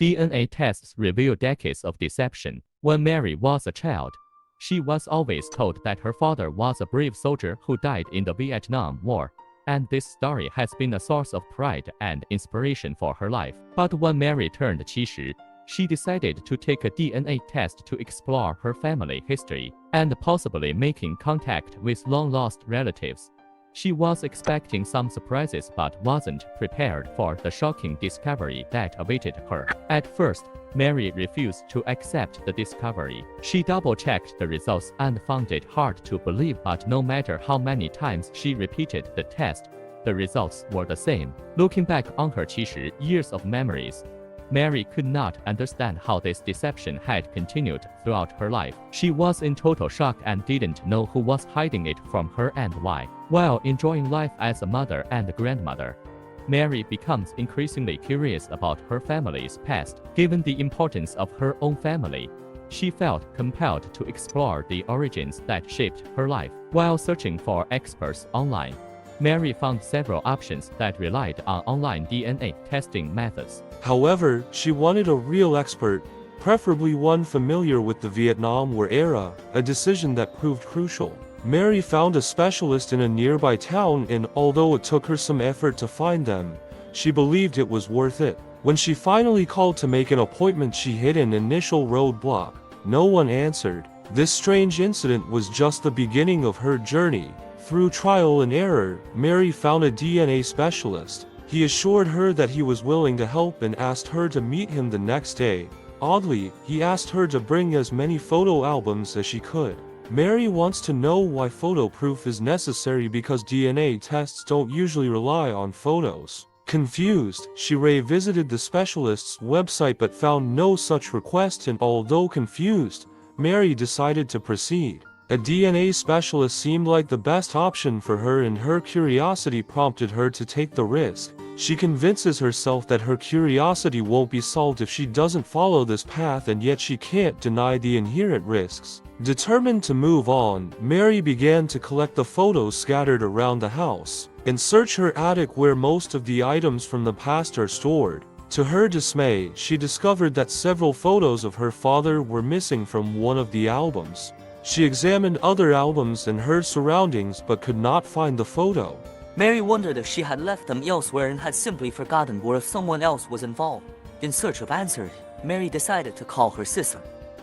DNA tests reveal decades of deception. When Mary was a child, she was always told that her father was a brave soldier who died in the Vietnam War, and this story has been a source of pride and inspiration for her life. But when Mary turned 70, she decided to take a DNA test to explore her family history and possibly making contact with long-lost relatives. She was expecting some surprises but wasn't prepared for the shocking discovery that awaited her. At first, Mary refused to accept the discovery. She double-checked the results and found it hard to believe, but no matter how many times she repeated the test, the results were the same. Looking back on her 70 years of memories, Mary could not understand how this deception had continued throughout her life. She was in total shock and didn't know who was hiding it from her and why. While enjoying life as a mother and grandmother, Mary becomes increasingly curious about her family's past. Given the importance of her own family, she felt compelled to explore the origins that shaped her life. While searching for experts online, Mary found several options that relied on online DNA testing methods. However, she wanted a real expert, preferably one familiar with the Vietnam War era, a decision that proved crucial. Mary found a specialist in a nearby town, and although it took her some effort to find them, she believed it was worth it. When she finally called to make an appointment, she hit an initial roadblock. No one answered. This strange incident was just the beginning of her journey. Through trial and error, Mary found a DNA specialist. He assured her that he was willing to help and asked her to meet him the next day. Oddly, he asked her to bring as many photo albums as she could. Mary wants to know why photo proof is necessary because DNA tests don't usually rely on photos. Confused, she revisited the specialist's website but found no such request, and although confused, Mary decided to proceed. A DNA specialist seemed like the best option for her, and her curiosity prompted her to take the risk. She convinces herself that her curiosity won't be solved if she doesn't follow this path, and yet she can't deny the inherent risks. Determined to move on, Mary began to collect the photos scattered around the house and search her attic where most of the items from the past are stored. To her dismay, she discovered that several photos of her father were missing from one of the albums. She examined other albums and her surroundings but could not find the photo. Mary wondered if she had left them elsewhere and had simply forgotten, or if someone else was involved. In search of answers, Mary decided to call her sister.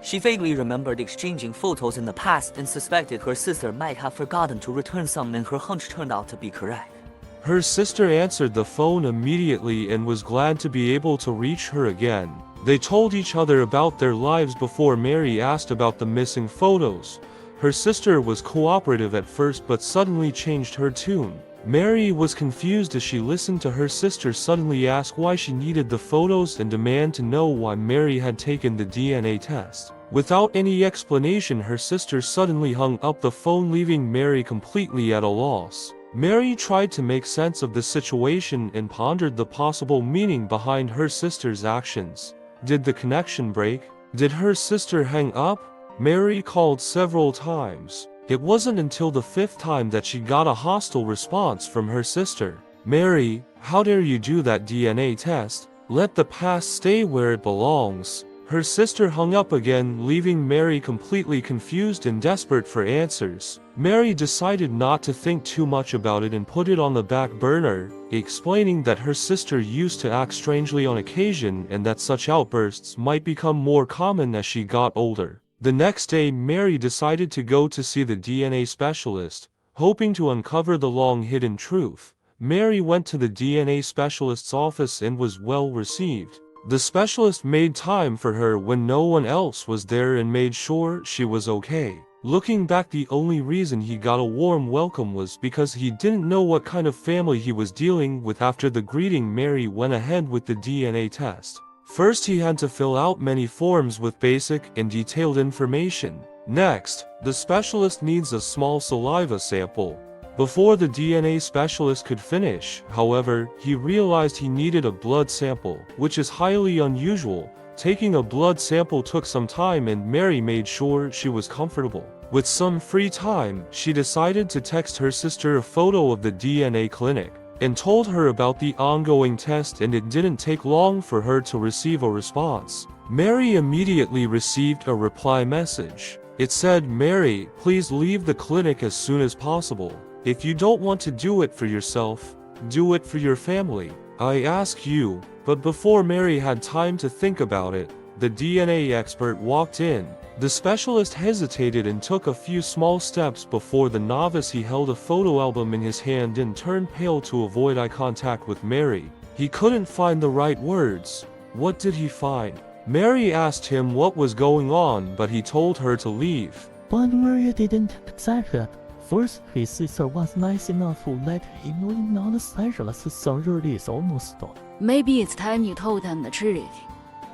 She vaguely remembered exchanging photos in the past and suspected her sister might have forgotten to return some, and her hunch turned out to be correct. Her sister answered the phone immediately and was glad to be able to reach her again. They told each other about their lives before Mary asked about the missing photos. Her sister was cooperative at first but suddenly changed her tune. Mary was confused as she listened to her sister suddenly ask why she needed the photos and demand to know why Mary had taken the DNA test. Without any explanation, her sister suddenly hung up the phone, leaving Mary completely at a loss. Mary tried to make sense of the situation and pondered the possible meaning behind her sister's actions. Did the connection break? Did her sister hang up? Mary called several times. It wasn't until the 5th time that she got a hostile response from her sister. "Mary, how dare you do that DNA test? Let the past stay where it belongs." Her sister hung up again, leaving Mary completely confused and desperate for answers. Mary decided not to think too much about it and put it on the back burner, explaining that her sister used to act strangely on occasion and that such outbursts might become more common as she got older. The next day, Mary decided to go to see the DNA specialist, hoping to uncover the long-hidden truth. Mary went to the DNA specialist's office and was well received. The specialist made time for her when no one else was there and made sure she was okay. Looking back, the only reason he got a warm welcome was because he didn't know what kind of family he was dealing with. After the greeting, Mary went ahead with the DNA test. First, he had to fill out many forms with basic and detailed information. Next, the specialist needs a small saliva sample. Before the DNA specialist could finish, however, he realized he needed a blood sample, which is highly unusual. Taking a blood sample took some time, and Mary made sure she was comfortable. With some free time, she decided to text her sister a photo of the DNA clinic. and told her about the ongoing test, and it didn't take long for her to receive a response. Mary immediately received a reply message. It said, "Mary, please leave the clinic as soon as possible. If you don't want to do it for yourself, do it for your family. I ask you." But before Mary had time to think about it, the DNA expert walked in. The specialist hesitated and took a few small steps before the novice. He held a photo album in his hand and turned pale to avoid eye contact with Mary. He couldn't find the right words. What did he find? Mary asked him what was going on, but he told her to leave. But Maria didn't accept it. First, his sister was nice enough to let him know not the specialist's surgery is almost done. Maybe it's time you told them the truth.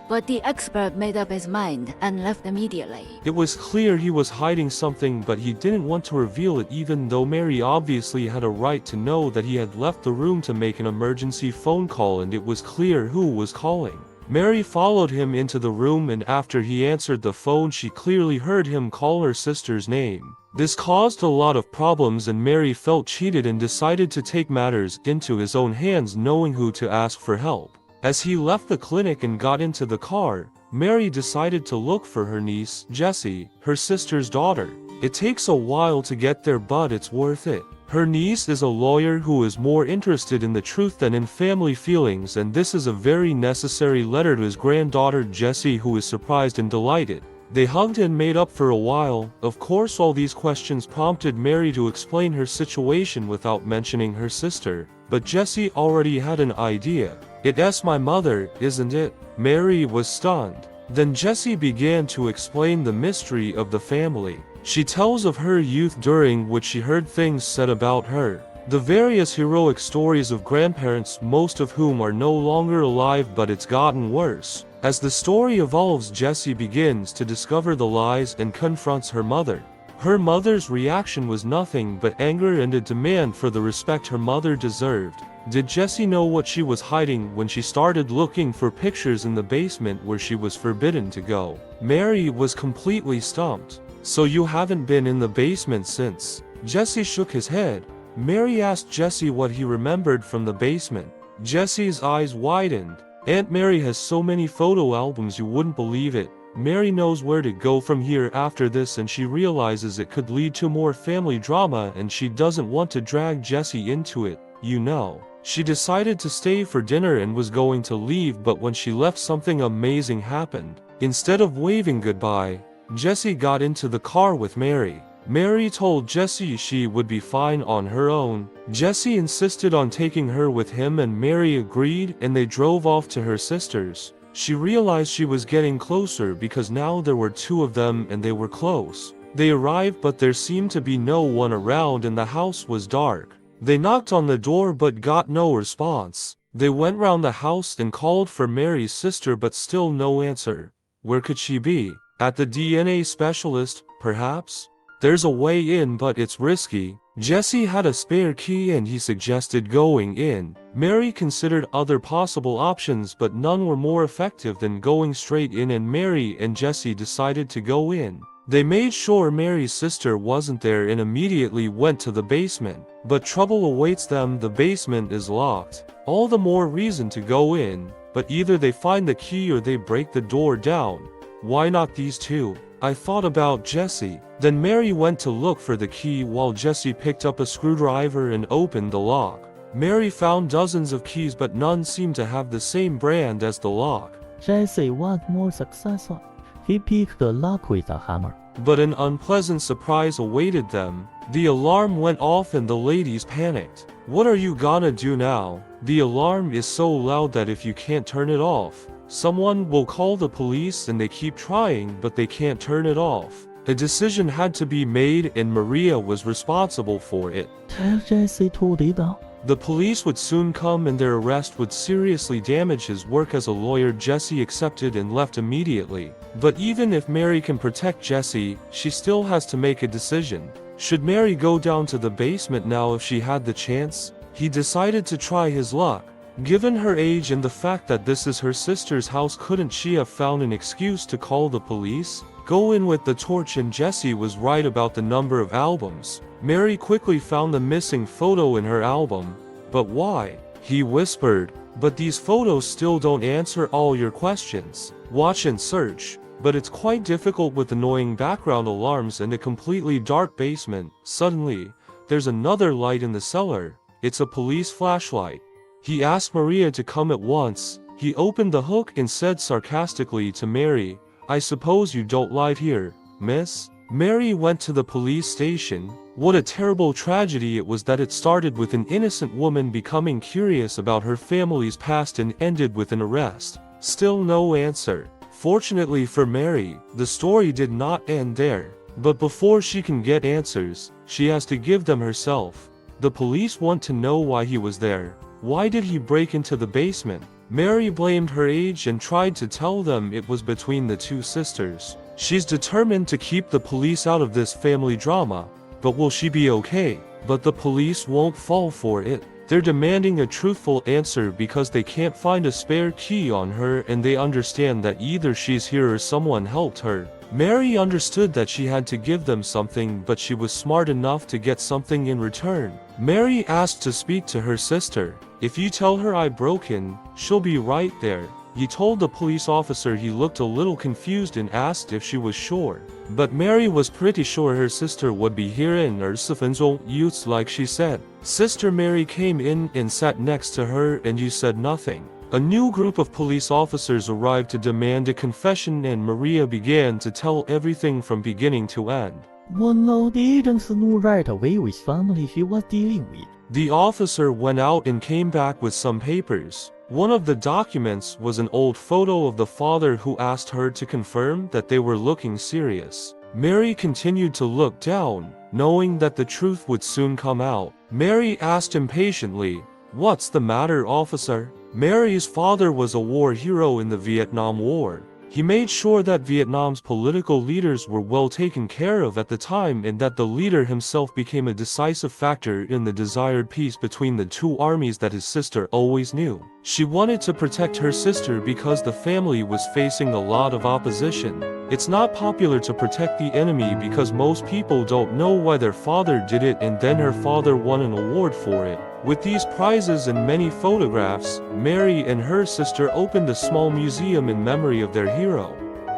But the expert made up his mind and left immediately. It was clear he was hiding something, but he didn't want to reveal it, even though Mary obviously had a right to know that he had left the room to make an emergency phone call, and it was clear who was calling. Mary followed him into the room, and after he answered the phone, she clearly heard him call her sister's name. This caused a lot of problems, and Mary felt cheated and decided to take matters into his own hands, knowing who to ask for help. As he left the clinic and got into the car, Mary decided to look for her niece, Jessie, her sister's daughter. It takes a while to get there, but it's worth it. Her niece is a lawyer who is more interested in the truth than in family feelings, and this is a very necessary letter to his granddaughter Jessie, who is surprised and delighted. They hugged and made up for a while. Of course, all these questions prompted Mary to explain her situation without mentioning her sister, but Jessie already had an idea. "It's my mother, isn't it?" Mary was stunned. Then Jessie began to explain the mystery of the family. She tells of her youth, during which she heard things said about her. The various heroic stories of grandparents, most of whom are no longer alive, but it's gotten worse. As the story evolves, Jessie begins to discover the lies and confronts her mother. Her mother's reaction was nothing but anger and a demand for the respect her mother deserved. Did Jessie know what she was hiding when she started looking for pictures in the basement where she was forbidden to go? Mary was completely stumped. "So you haven't been in the basement since?" Jessie shook his head. Mary asked Jessie what he remembered from the basement. Jessie's eyes widened. "Aunt Mary has so many photo albums you wouldn't believe it. Mary knows where to go from here after this, and she realizes it could lead to more family drama, and she doesn't want to drag Jessie into it, you know." She decided to stay for dinner and was going to leave, but when she left, something amazing happened. Instead of waving goodbye, Jessie got into the car with Mary. Mary told Jessie she would be fine on her own. Jessie insisted on taking her with him, and Mary agreed, and they drove off to her sister's. She realized she was getting closer because now there were two of them and they were close. They arrived, but there seemed to be no one around, and the house was dark. They knocked on the door but got no response. They went round the house and called for Mary's sister, but still no answer. Where could she be? At the DNA specialist, perhaps? There's a way in, but it's risky. Jessie had a spare key and he suggested going in. Mary considered other possible options, but none were more effective than going straight in, and Mary and Jessie decided to go in. They made sure Mary's sister wasn't there and immediately went to the basement. But trouble awaits them. The basement is locked. All the more reason to go in, but either they find the key or they break the door down. Why not these two? I thought about Jessie. Then Mary went to look for the key while Jessie picked up a screwdriver and opened the lock. Mary found dozens of keys, but none seemed to have the same brand as the lock. Jesse was more successful. He picked the lock with a hammer. But an unpleasant surprise awaited them. The alarm went off and the ladies panicked. "What are you gonna do now? The alarm is so loud that if you can't turn it off, someone will call the police," and they keep trying, but they can't turn it off. A decision had to be made, and Maria was responsible for it. Tell Jesse to leave out. The police would soon come, and their arrest would seriously damage his work as a lawyer. Jessie accepted and left immediately. But even if Mary can protect Jessie, she still has to make a decision. Should Mary go down to the basement now if she had the chance? He decided to try his luck. Given her age and the fact that this is her sister's house, couldn't she have found an excuse to call the police? Go in with the torch, and Jessie was right about the number of albums. Mary quickly found the missing photo in her album, But why? He whispered. But these photos still don't answer all your questions. Watch and search. But it's quite difficult with annoying background alarms and a completely dark basement. Suddenly, there's another light in the cellar. It's a police flashlight. He asked Maria to come at once. He opened the hook and said sarcastically to Mary, "I suppose you don't live here, miss?" Mary went to the police station. What a terrible tragedy it was that it started with an innocent woman becoming curious about her family's past and ended with an arrest. Still no answer. Fortunately for Mary, the story did not end there. But before she can get answers, she has to give them herself. The police want to know why he was there. Why did he break into the basement? Mary blamed her age and tried to tell them it was between the two sisters. She's determined to keep the police out of this family drama. But will she be okay? But the police won't fall for it. They're demanding a truthful answer because they can't find a spare key on her and they understand that either she's here or someone helped her. Mary understood that she had to give them something, but she was smart enough to get something in return. Mary asked to speak to her sister. "If you tell her I broke in, she'll be right there." He told the police officer. He looked a little confused and asked if she was sure. But Mary was pretty sure her sister would be here in 20分钟, like she said. Sister Mary came in and sat next to her and you said nothing. A new group of police officers arrived to demand a confession and Maria began to tell everything from beginning to end. One of the agents knew right away which family he was dealing with. The officer went out and came back with some papers. One of the documents was an old photo of the father who asked her to confirm that they were looking serious. Mary continued to look down, knowing that the truth would soon come out. Mary asked impatiently, "What's the matter, officer?" Mary's father was a war hero in the Vietnam War. He made sure that Vietnam's political leaders were well taken care of at the time and that the leader himself became a decisive factor in the desired peace between the two armies that his sister always knew. She wanted to protect her sister because the family was facing a lot of opposition. It's not popular to protect the enemy because most people don't know why their father did it, and then her father won an award for it. With these prizes and many photographs, Mary and her sister opened a small museum in memory of their hero.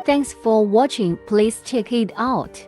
Thanks for watching. Please check it out.